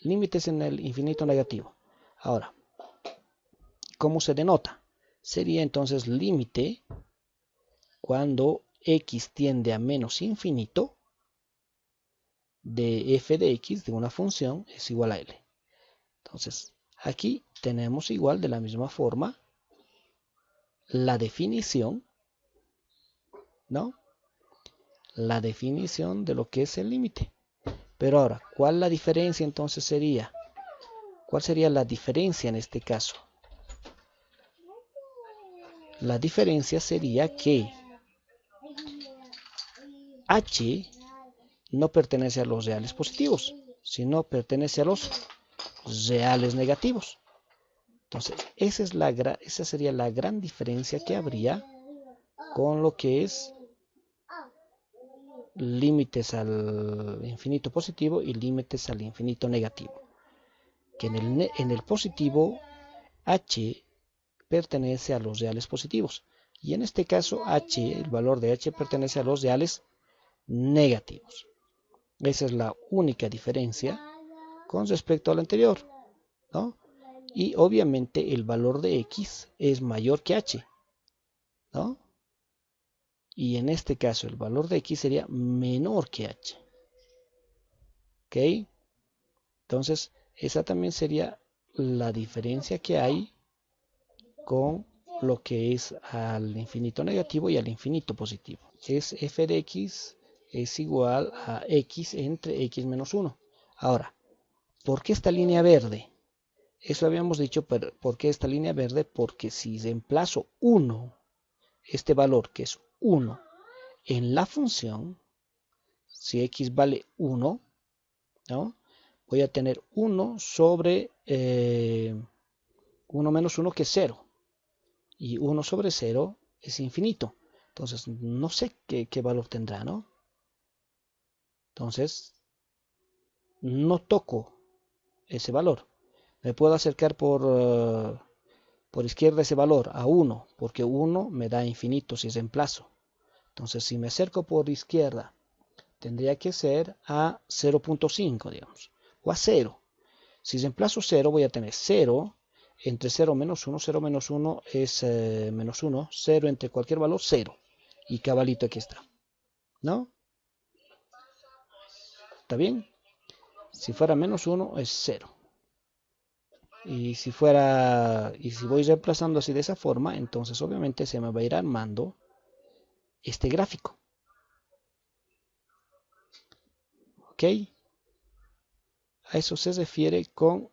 límites en el infinito negativo. Ahora, ¿cómo se denota? Sería entonces límite cuando x tiende a menos infinito de f de x de una función es igual a L. Entonces, aquí tenemos igual de la misma forma la definición, ¿no? La definición de lo que es el límite. Pero ahora, ¿cuál la diferencia entonces sería? ¿Cuál sería la diferencia en este caso? La diferencia sería que h no pertenece a los reales positivos, sino pertenece a los reales negativos. Entonces, esa sería la gran diferencia que habría con lo que es límites al infinito positivo y límites al infinito negativo. Que en el positivo, h pertenece a los reales positivos. Y en este caso, el valor de h pertenece a los reales negativos. Esa es la única diferencia con respecto al anterior, ¿no? Y obviamente el valor de x es mayor que h, ¿no? Y en este caso el valor de x sería menor que h. ¿Ok? Entonces, esa también sería la diferencia que hay con lo que es al infinito negativo y al infinito positivo. Es f de x es igual a x entre x menos 1. Ahora, ¿por qué esta línea verde? Eso habíamos dicho, pero ¿por qué esta línea verde? Porque si reemplazo 1, este valor que es 1, en la función, si x vale 1, ¿no? Voy a tener 1 sobre 1 menos 1 que es 0. Y 1 sobre 0 es infinito. Entonces, no sé qué valor tendrá, ¿no? Entonces, no toco ese valor. Me puedo acercar por izquierda ese valor a 1, porque 1 me da infinito si reemplazo. Entonces, si me acerco por izquierda, tendría que ser a 0.5, digamos, o a 0. Si reemplazo 0, voy a tener 0 entre 0 menos 1. 0 menos 1 es menos 1. 0 entre cualquier valor, 0. Y cabalito aquí está, ¿no? ¿Está bien? Si fuera menos 1 es 0. Y si voy reemplazando así de esa forma, entonces obviamente se me va a ir armando este gráfico. ¿Ok? A eso se refiere con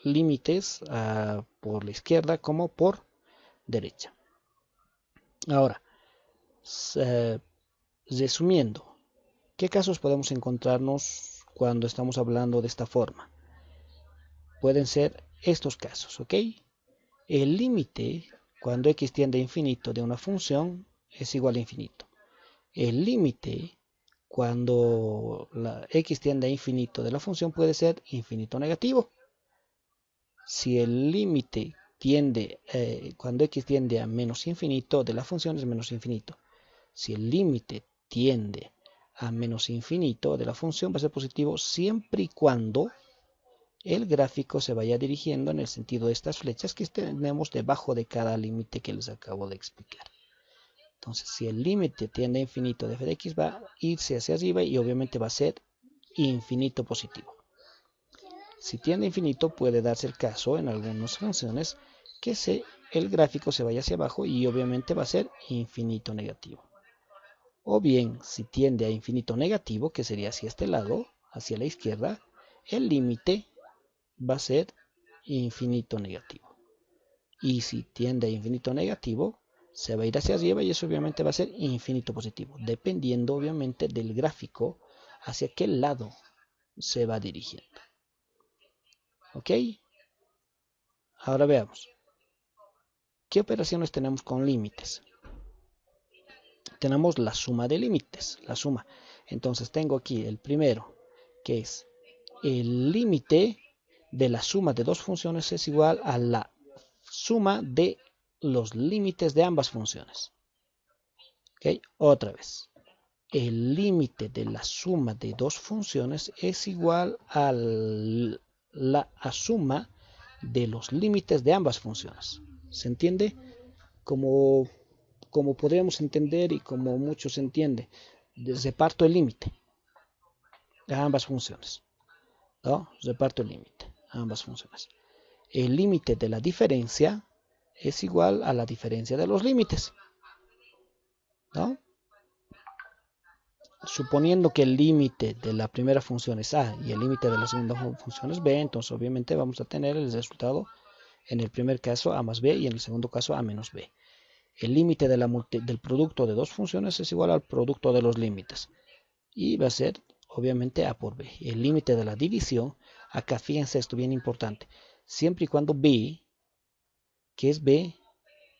límites por la izquierda como por derecha. Ahora, resumiendo, ¿qué casos podemos encontrarnos cuando estamos hablando de esta forma? Pueden ser estos casos, ¿ok? El límite, cuando x tiende a infinito de una función, es igual a infinito. El límite, cuando la x tiende a infinito de la función, puede ser infinito negativo. Si el límite cuando x tiende a menos infinito de la función, es menos infinito. Si el límite tiende a menos infinito de la función, va a ser positivo siempre y cuando el gráfico se vaya dirigiendo en el sentido de estas flechas que tenemos debajo de cada límite que les acabo de explicar. Entonces, si el límite tiende a infinito de f de x, va a irse hacia arriba y obviamente va a ser infinito positivo. Si tiende a infinito, puede darse el caso en algunas funciones que el gráfico se vaya hacia abajo y obviamente va a ser infinito negativo. O bien, si tiende a infinito negativo, que sería hacia este lado, hacia la izquierda, el límite va a ser infinito negativo. Y si tiende a infinito negativo, se va a ir hacia arriba y eso obviamente va a ser infinito positivo, dependiendo obviamente del gráfico hacia qué lado se va dirigiendo. ¿Ok? Ahora veamos. ¿Qué operaciones tenemos con límites? Tenemos la suma de límites, la suma. Entonces tengo aquí el primero, que es el límite de la suma de dos funciones es igual a la suma de los límites de ambas funciones. ¿Ok? Otra vez. el límite de la suma de dos funciones es igual a la suma de los límites de ambas funciones. ¿Se entiende? Como podríamos entender y como muchos entienden, reparto el límite a ambas funciones, ¿no? Reparto el límite a ambas funciones. El límite de la diferencia es igual a la diferencia de los límites, ¿no? Suponiendo que el límite de la primera función es a y el límite de la segunda función es b, entonces obviamente vamos a tener el resultado en el primer caso a más b y en el segundo caso a menos b. El límite del producto de dos funciones es igual al producto de los límites y va a ser obviamente a por b. El límite de la división, acá fíjense esto bien importante, siempre y cuando b, que es b,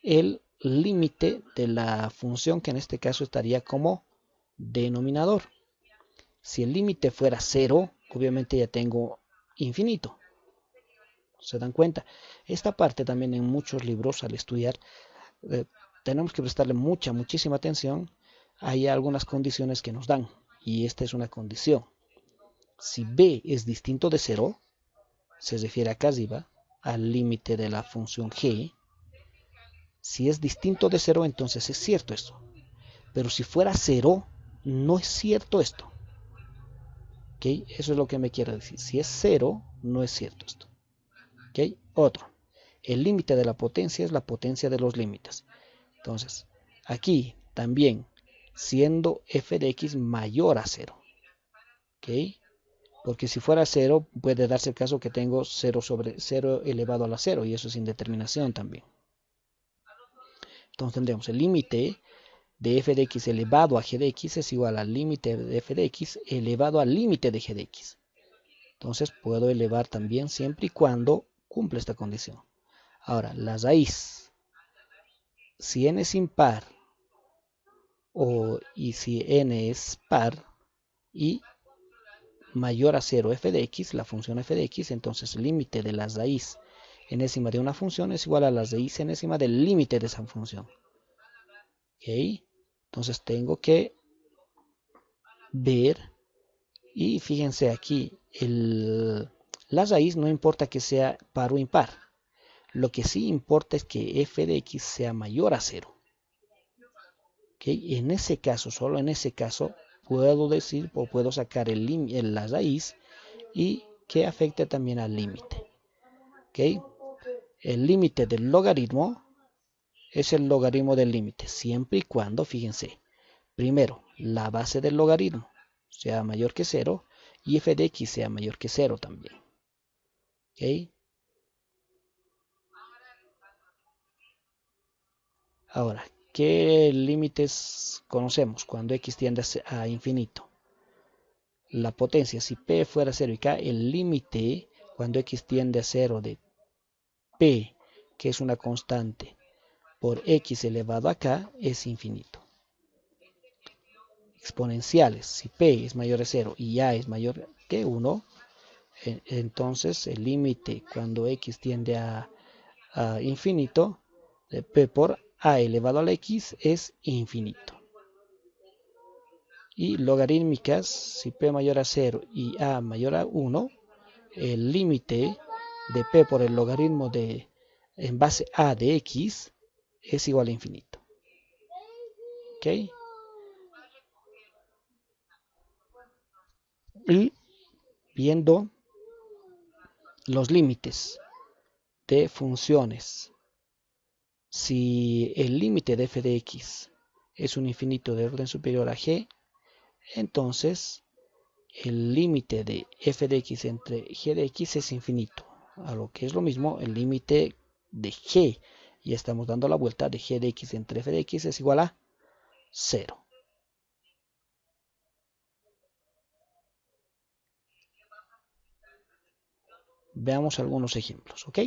el límite de la función que en este caso estaría como denominador. Si el límite fuera 0, obviamente ya tengo infinito. ¿Se dan cuenta? Esta parte también en muchos libros al estudiar tenemos que prestarle muchísima atención. Hay algunas condiciones que nos dan y esta es una condición. Si b es distinto de 0, se refiere acá arriba al límite de la función g. Si es distinto de 0, entonces es cierto esto. Pero si fuera 0, no es cierto esto. ¿Okay? Eso es lo que me quiere decir. Si es 0, no es cierto esto. ¿Okay? Otro. El límite de la potencia es la potencia de los límites. Entonces, aquí también, siendo f de x mayor a 0. ¿Okay? Porque si fuera 0, puede darse el caso que tengo 0 sobre 0 elevado a la 0, y eso es indeterminación también. Entonces tendremos el límite de f de x elevado a g de x es igual al límite de f de x elevado al límite de g de x. Entonces puedo elevar también siempre y cuando cumple esta condición. Ahora, la raíz, si n es impar y si n es par y mayor a 0 f de x, la función f de x, entonces el límite de la raíz enésima de una función es igual a la raíz enésima del límite de esa función. ¿Okay? Entonces tengo que ver, y fíjense aquí, la raíz no importa que sea par o impar. Lo que sí importa es que f de x sea mayor a 0. ¿Okay? En ese caso, solo en ese caso, puedo decir o puedo sacar la raíz y que afecte también al límite. ¿Okay? El límite del logaritmo es el logaritmo del límite, siempre y cuando, fíjense, primero, la base del logaritmo sea mayor que 0 y f de x sea mayor que 0 también. ¿Okay? Ahora, ¿qué límites conocemos cuando x tiende a infinito? La potencia, si p fuera 0 y k, el límite cuando x tiende a 0 de p, que es una constante, por x elevado a k, es infinito. Exponenciales, si p es mayor a 0 y a es mayor que 1, entonces el límite cuando x tiende a infinito de p por a elevado a la x es infinito. Y logarítmicas, si p mayor a 0 y a mayor a 1, el límite de p por el logaritmo en base a de x es igual a infinito. ¿Ok? Y viendo los límites de funciones, si el límite de f de x es un infinito de orden superior a g, entonces el límite de f de x entre g de x es infinito, a lo que es lo mismo el límite de g, y estamos dando la vuelta, de g de x entre f de x es igual a 0. Veamos algunos ejemplos, ¿ok?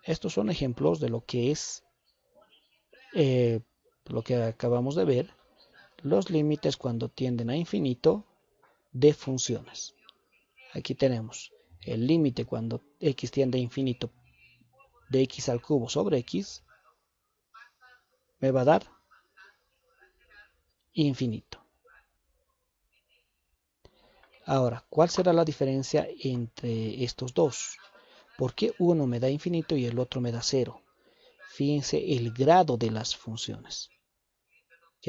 Estos son ejemplos de lo que es lo que acabamos de ver, los límites cuando tienden a infinito de funciones. Aquí tenemos el límite cuando x tiende a infinito de x al cubo sobre x, me va a dar infinito. Ahora, ¿cuál será la diferencia entre estos dos? ¿Por qué uno me da infinito y el otro me da 0? Fíjense el grado de las funciones. ¿Ok?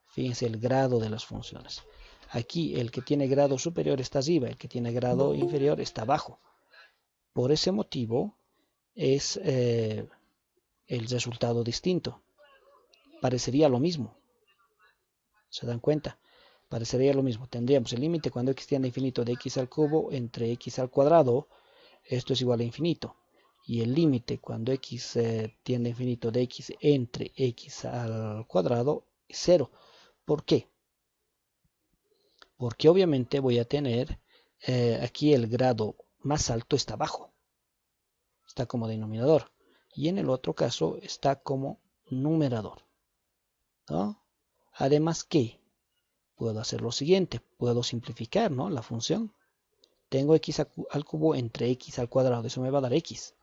Fíjense el grado de las funciones. Aquí el que tiene grado superior está arriba, el que tiene grado inferior está abajo. Por ese motivo es el resultado distinto. Parecería lo mismo. ¿Se dan cuenta? Parecería lo mismo. Tendríamos el límite cuando x tiende a infinito de x al cubo entre x al cuadrado. Esto es igual a infinito. Y el límite cuando x tiende a infinito de x entre x al cuadrado es 0. ¿Por qué? Porque obviamente voy a tener aquí el grado más alto está abajo. Está como denominador. Y en el otro caso está como numerador, ¿no? Además que puedo hacer lo siguiente. Puedo simplificar, ¿no?, la función. Tengo x al cubo entre x al cuadrado. Eso me va a dar x.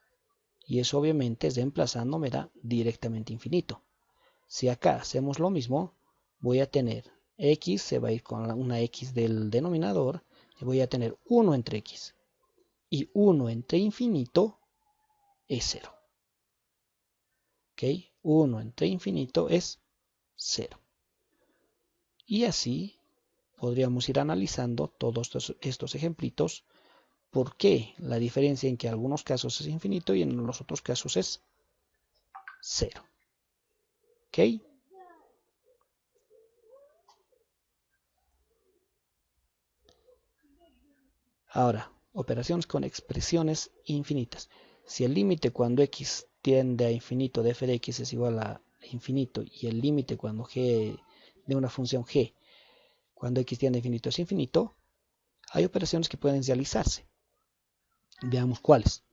Y eso obviamente reemplazando me da directamente infinito. Si acá hacemos lo mismo, voy a tener x, se va a ir con una x del denominador, y voy a tener 1 entre x. Y 1 entre infinito es 0. ¿Ok? 1 entre infinito es 0. Y así podríamos ir analizando todos estos ejemplitos. ¿Por qué la diferencia en que en algunos casos es infinito y en los otros casos es 0? ¿Ok? Ahora, operaciones con expresiones infinitas. Si el límite cuando x tiende a infinito de f de x es igual a infinito y el límite cuando g de una función g cuando x tiende a infinito es infinito, hay operaciones que pueden realizarse. Veamos cuáles.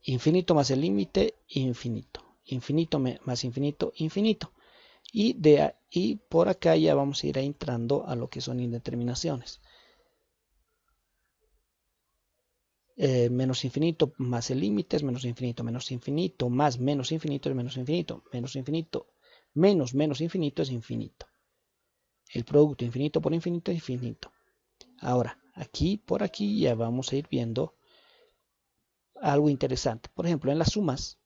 Infinito más el límite, infinito. Infinito más infinito, infinito. Y por acá ya vamos a ir entrando a lo que son indeterminaciones. Menos infinito más el límite es menos infinito más menos infinito es menos infinito menos infinito es infinito. El producto infinito por infinito es infinito. Ahora, aquí por aquí ya vamos a ir viendo algo interesante. Por ejemplo, en las sumas,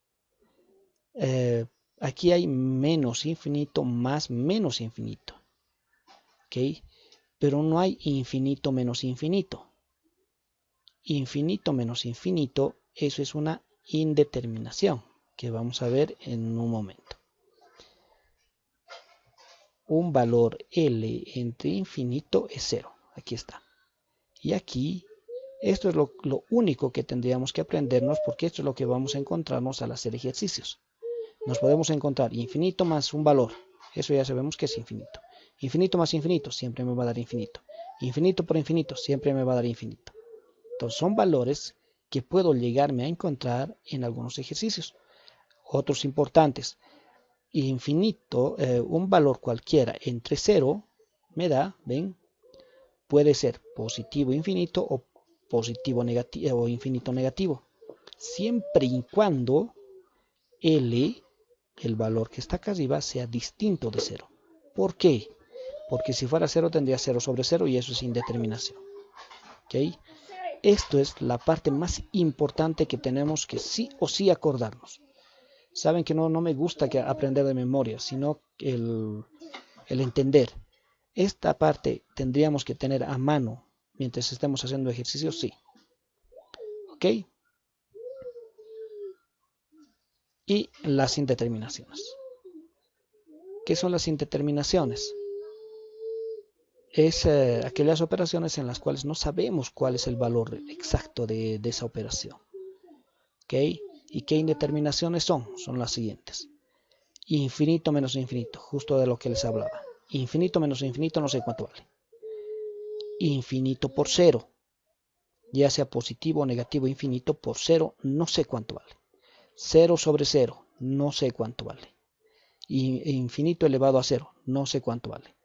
aquí hay menos infinito más menos infinito. ¿Ok? Pero no hay infinito menos infinito. Infinito menos infinito, eso es una indeterminación que vamos a ver en un momento. Un valor L entre infinito es 0. Aquí está. Y aquí, esto es lo único que tendríamos que aprendernos porque esto es lo que vamos a encontrarnos al hacer ejercicios. Nos podemos encontrar infinito más un valor. Eso ya sabemos que es infinito. Infinito más infinito siempre me va a dar infinito. Infinito por infinito siempre me va a dar infinito. Entonces son valores que puedo llegarme a encontrar en algunos ejercicios. Otros importantes. Infinito, un valor cualquiera entre 0 me da, ven, puede ser positivo infinito o positivo negativo o infinito negativo. Siempre y cuando L, el valor que está acá arriba, sea distinto de 0. ¿Por qué? Porque si fuera 0 tendría 0 sobre 0 y eso es indeterminación. ¿Ok? Esto es la parte más importante que tenemos que sí o sí acordarnos. Saben que no me gusta que aprender de memoria, sino el entender. Esta parte tendríamos que tener a mano mientras estemos haciendo ejercicios, sí. ¿Ok? Y las indeterminaciones. ¿Qué son las indeterminaciones? Es aquellas operaciones en las cuales no sabemos cuál es el valor exacto de esa operación. ¿Ok? ¿Y qué indeterminaciones son? Son las siguientes. Infinito menos infinito, justo de lo que les hablaba. Infinito menos infinito no sé cuánto vale. Infinito por 0, ya sea positivo o negativo infinito por 0, no sé cuánto vale. 0 sobre 0, no sé cuánto vale. Infinito elevado a 0, no sé cuánto vale.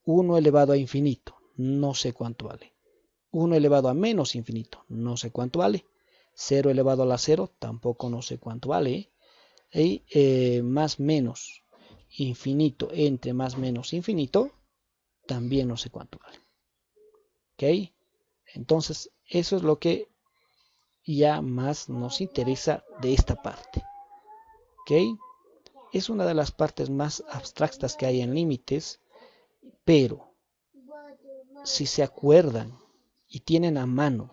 1 elevado a infinito, no sé cuánto vale. 1 elevado a menos infinito, no sé cuánto vale. 0 elevado a la 0, tampoco no sé cuánto vale. Y más menos. infinito entre más menos infinito, también no sé cuánto vale. ¿Ok? Entonces, eso es lo que ya más nos interesa de esta parte. ¿Ok? Es una de las partes más abstractas que hay en límites, pero si se acuerdan y tienen a mano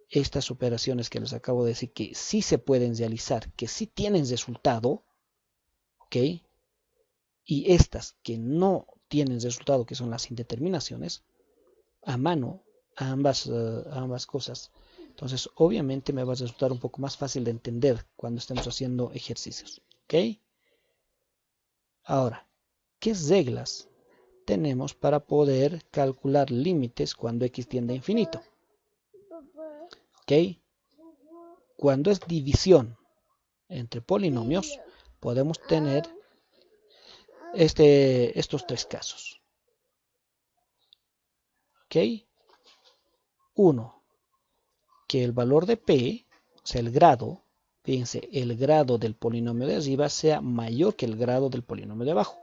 estas operaciones que les acabo de decir que sí se pueden realizar, que sí tienen resultado, ¿ok? Y estas que no tienen resultado, que son las indeterminaciones, a mano a ambas cosas. Entonces, obviamente me va a resultar un poco más fácil de entender cuando estemos haciendo ejercicios, ¿ok? Ahora, ¿qué reglas tenemos para poder calcular límites cuando x tiende a infinito? ¿Ok? Cuando es división entre polinomios, podemos tener estos tres casos. ¿Ok? Uno, que el valor de p, o sea, el grado, fíjense, el grado del polinomio de arriba sea mayor que el grado del polinomio de abajo.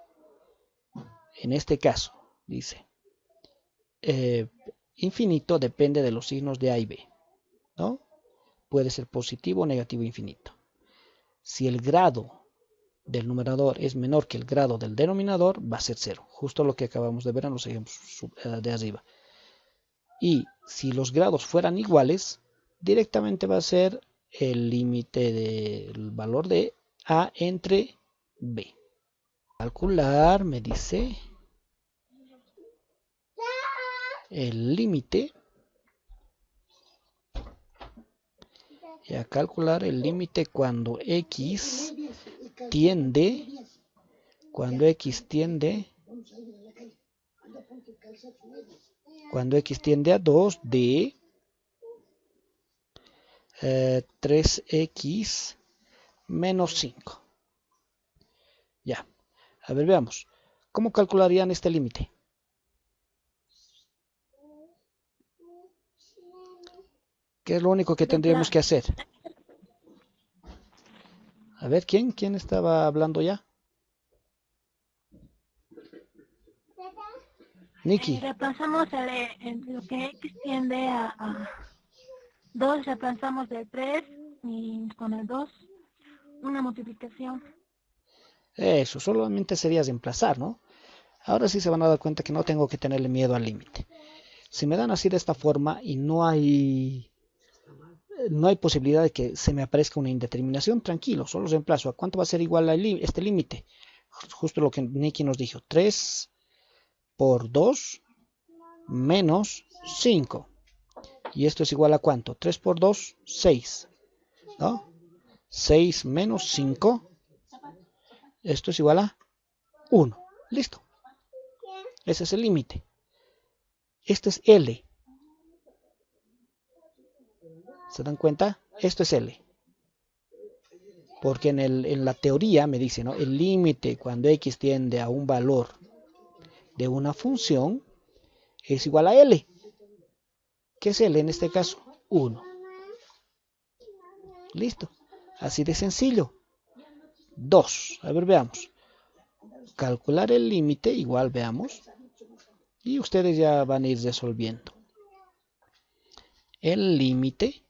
En este caso, dice, infinito depende de los signos de a y b, ¿no? Puede ser positivo o negativo infinito. Si el grado del numerador es menor que el grado del denominador, va a ser 0, justo lo que acabamos de ver en los ejemplos de arriba. Y si los grados fueran iguales, directamente va a ser el límite del valor de a entre b. Calcular, me dice, el límite. Y a calcular el límite cuando x tiende a 2 de 3x menos 5. Ya, a ver, veamos. ¿Cómo calcularían este límite? ¿Qué es lo único que tendríamos que hacer? A ver, ¿quién estaba hablando ya? Nikki. Reemplazamos lo que x tiende a 2, reemplazamos el 3 y con el 2 una multiplicación. Eso, solamente sería reemplazar, ¿no? Ahora sí se van a dar cuenta que no tengo que tenerle miedo al límite. Si me dan así de esta forma y no hay posibilidad de que se me aparezca una indeterminación, tranquilo, solo reemplazo. ¿A cuánto va a ser igual este límite? Justo lo que Nikki nos dijo, 3 por 2 menos 5. ¿Y esto es igual a cuánto? 3 por 2, 6. ¿No? 6 menos 5. Esto es igual a 1. Listo. Ese es el límite. Esto es L. ¿Se dan cuenta? Esto es L. Porque en la teoría me dice, ¿no? El límite cuando x tiende a un valor de una función es igual a L. ¿Qué es L en este caso? 1. Listo. Así de sencillo. 2. A ver, veamos. Calcular el límite, igual veamos. Y ustedes ya van a ir resolviendo. El límite.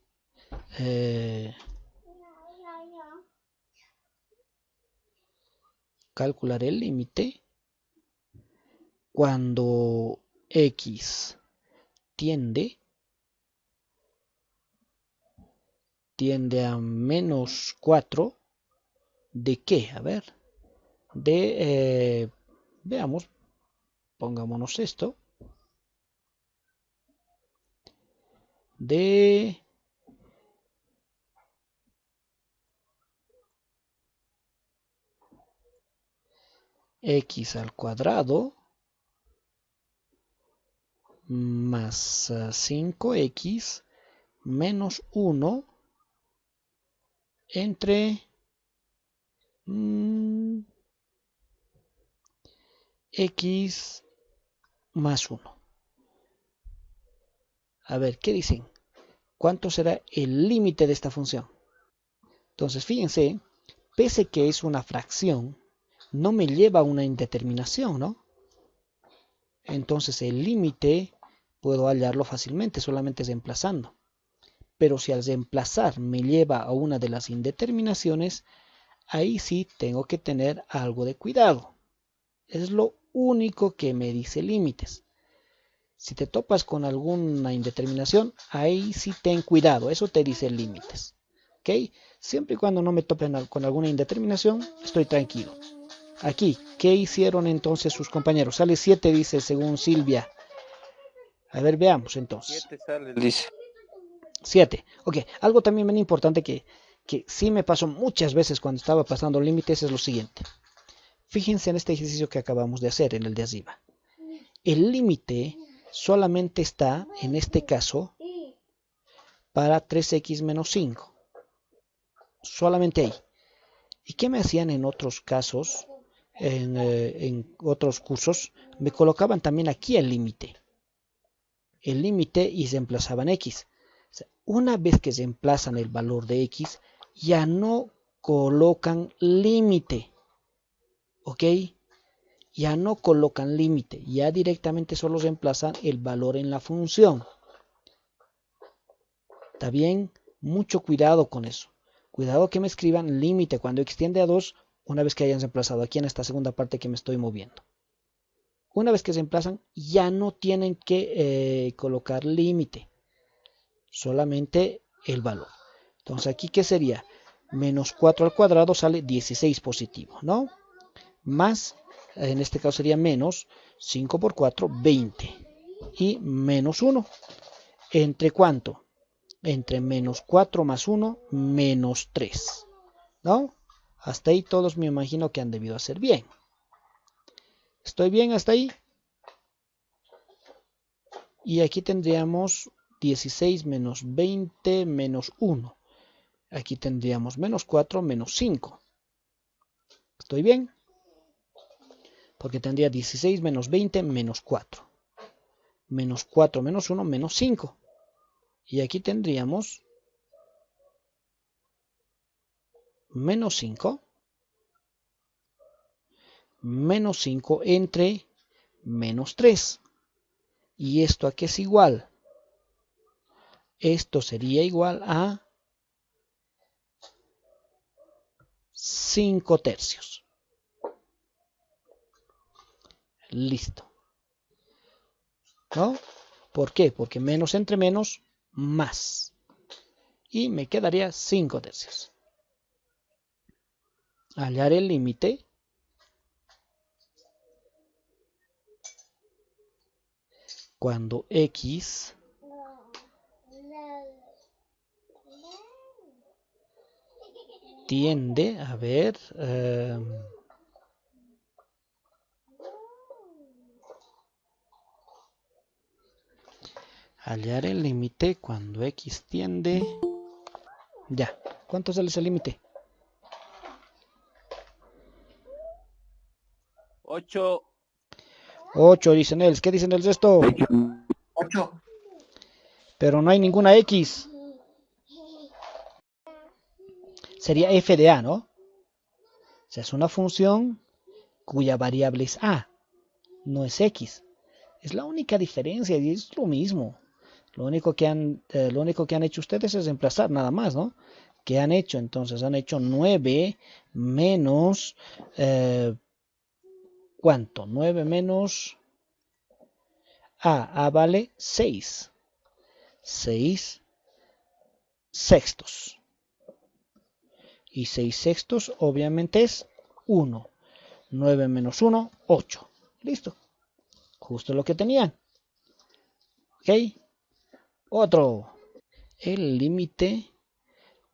Calcular el límite cuando x tiende a menos 4. ¿De qué? A ver. Veamos. Pongámonos esto. De x al cuadrado más 5x menos 1 entre x más 1. A ver, ¿qué dicen? ¿Cuánto será el límite de esta función? Entonces, fíjense, pese que es una fracción, no me lleva a una indeterminación, ¿no? Entonces el límite puedo hallarlo fácilmente, solamente reemplazando. Pero si al reemplazar me lleva a una de las indeterminaciones, ahí sí tengo que tener algo de cuidado. Es lo único que me dice límites. Si te topas con alguna indeterminación, ahí sí ten cuidado, eso te dice límites. ¿Ok? Siempre y cuando no me topen con alguna indeterminación, estoy tranquilo. Aquí, ¿qué hicieron entonces sus compañeros? Sale 7, dice, según Silvia. A ver, veamos entonces. 7 sale, dice. 7. Ok, algo también bien importante que sí me pasó muchas veces cuando estaba pasando límites es lo siguiente. Fíjense en este ejercicio que acabamos de hacer, en el de arriba. El límite solamente está, en este caso, para 3x menos 5. Solamente ahí. ¿Y qué me hacían en otros casos, en otros cursos? Me colocaban también aquí el límite. El límite y reemplazaban x. O sea, una vez que reemplazan el valor de x, ya no colocan límite. ¿Ok? Ya no colocan límite, ya directamente solo reemplazan el valor en la función. ¿Está bien? Mucho cuidado con eso. Cuidado que me escriban límite cuando extiende a 2 una vez que hayan reemplazado aquí en esta segunda parte que me estoy moviendo. Una vez que reemplazan, ya no tienen que colocar límite, solamente el valor. Entonces aquí, ¿qué sería? Menos 4 al cuadrado sale 16 positivo, ¿no? Más, en este caso sería menos 5 por 4, 20. Y menos 1. ¿Entre cuánto? Entre menos 4 más 1, menos 3. ¿No? Hasta ahí todos me imagino que han debido hacer bien. ¿Estoy bien hasta ahí? Y aquí tendríamos 16 menos 20 menos 1. Aquí tendríamos menos 4 menos 5. ¿Estoy bien? Porque tendría 16 menos 20 menos 4. Menos 4 menos 1 menos 5. Y aquí tendríamos menos 5. Menos 5 entre menos 3. ¿Y esto a qué es igual? Esto sería igual a 5 tercios. Listo. ¿No? ¿Por qué? Porque menos entre menos, más. Y me quedaría 5 tercios. Hallar el límite. Cuando x tiende, a ver, hallar el límite cuando x tiende, ya, ¿cuánto sale ese límite? 8. 8, dicen ellos. ¿Qué dicen el resto? 8. Pero no hay ninguna x. Sería f de a, ¿no? O sea, es una función cuya variable es a, no es x. Es la única diferencia y es lo mismo. Lo único que han hecho ustedes es reemplazar nada más, ¿no? ¿Qué han hecho? Entonces han hecho 9 menos... ¿cuánto? 9 menos... A vale 6. 6 sextos. Y 6 sextos obviamente es 1. 9 menos 1, 8. Listo. Justo lo que tenían. ¿Ok? Otro. El límite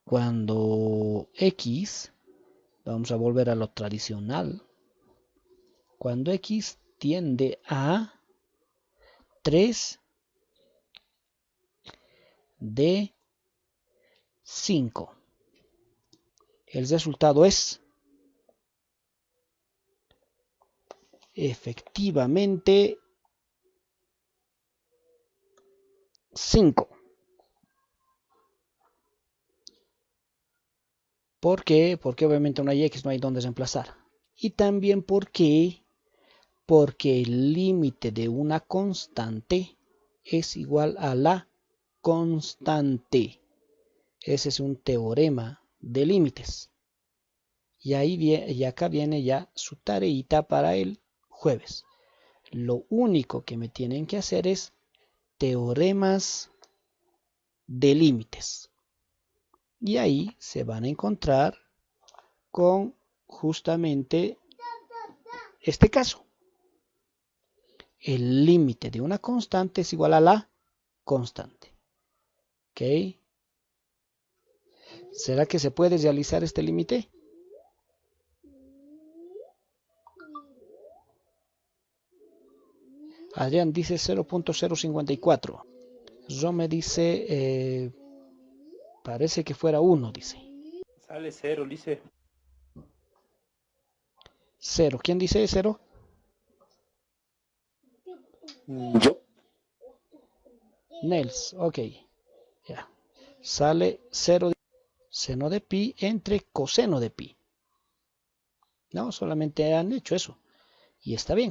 cuando x, vamos a volver a lo tradicional, cuando x tiende a 3 de 5. El resultado es efectivamente 5. ¿Por qué? Porque obviamente no hay x, no hay dónde reemplazar. Y también ¿por qué? Porque el límite de una constante es igual a la constante. Ese es un teorema de límites. Y acá viene ya su tareita para el jueves. Lo único que me tienen que hacer es teoremas de límites. Y ahí se van a encontrar con justamente este caso. El límite de una constante es igual a la constante. ¿Ok? ¿Será que se puede realizar este límite? Adrián dice 0.054. Rome dice, parece que fuera 1, dice. Sale 0, dice. 0. ¿Quién dice 0? Yo. Nels, ok. Ya. Sale 0 seno de pi entre coseno de pi. No, solamente han hecho eso. Y está bien.